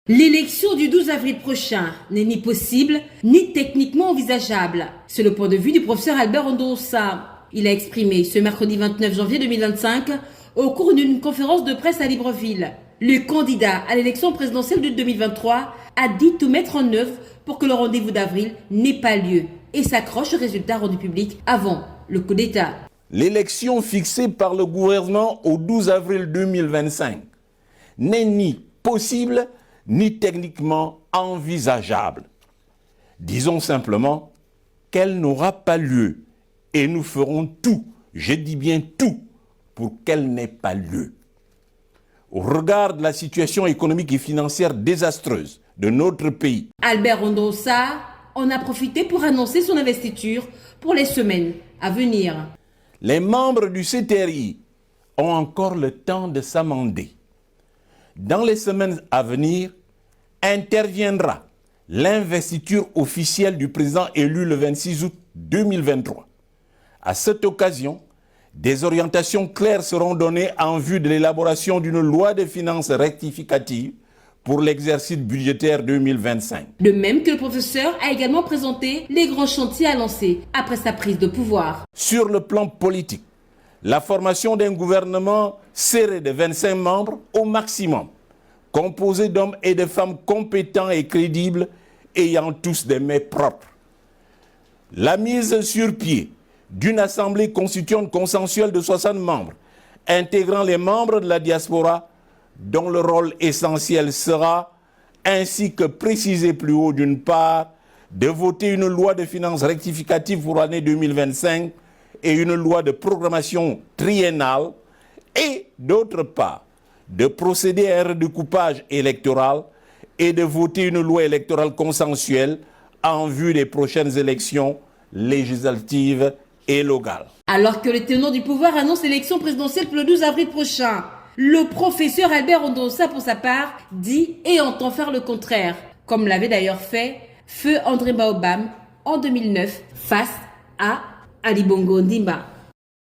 L'élection du 12 avril prochain n'est ni possible ni techniquement envisageable. C'est le point de vue du professeur Albert Ondossa. Il a exprimé ce mercredi 29 janvier 2025 au cours d'une conférence de presse à Libreville. Le candidat à l'élection présidentielle de 2023 a dit tout mettre en œuvre pour que le rendez-vous d'avril n'ait pas lieu et s'accroche aux résultats rendus publics avant le coup d'État. L'élection fixée par le gouvernement au 12 avril 2025 n'est ni possible ni techniquement envisageable. Disons simplement qu'elle n'aura pas lieu et nous ferons tout, je dis bien tout, pour qu'elle n'ait pas lieu. Au regard de la situation économique et financière désastreuse de notre pays, Albert Ondossa en a profité pour annoncer son investiture pour les semaines à venir. Les membres du CTRI ont encore le temps de s'amender. Dans les semaines à venir, interviendra l'investiture officielle du président élu le 26 août 2023. À cette occasion, des orientations claires seront données en vue de l'élaboration d'une loi de finances rectificative pour l'exercice budgétaire 2025. De même que le professeur a également présenté les grands chantiers à lancer après sa prise de pouvoir. Sur le plan politique, la formation d'un gouvernement serré de 25 membres au maximum, composé d'hommes et de femmes compétents et crédibles, ayant tous des mains propres. La mise sur pied d'une assemblée constituante consensuelle de 60 membres, intégrant les membres de la diaspora, dont le rôle essentiel sera, ainsi que précisé plus haut d'une part, de voter une loi de finances rectificative pour l'année 2025 et une loi de programmation triennale, et d'autre part, de procéder à un redécoupage électoral et de voter une loi électorale consensuelle en vue des prochaines élections législatives et locales. Alors que le tenant du pouvoir annonce l'élection présidentielle pour le 12 avril prochain, le professeur Albert Ondossa, pour sa part, dit et entend faire le contraire, comme l'avait d'ailleurs fait Feu André Baobam en 2009 face à Ali Bongo Ondimba.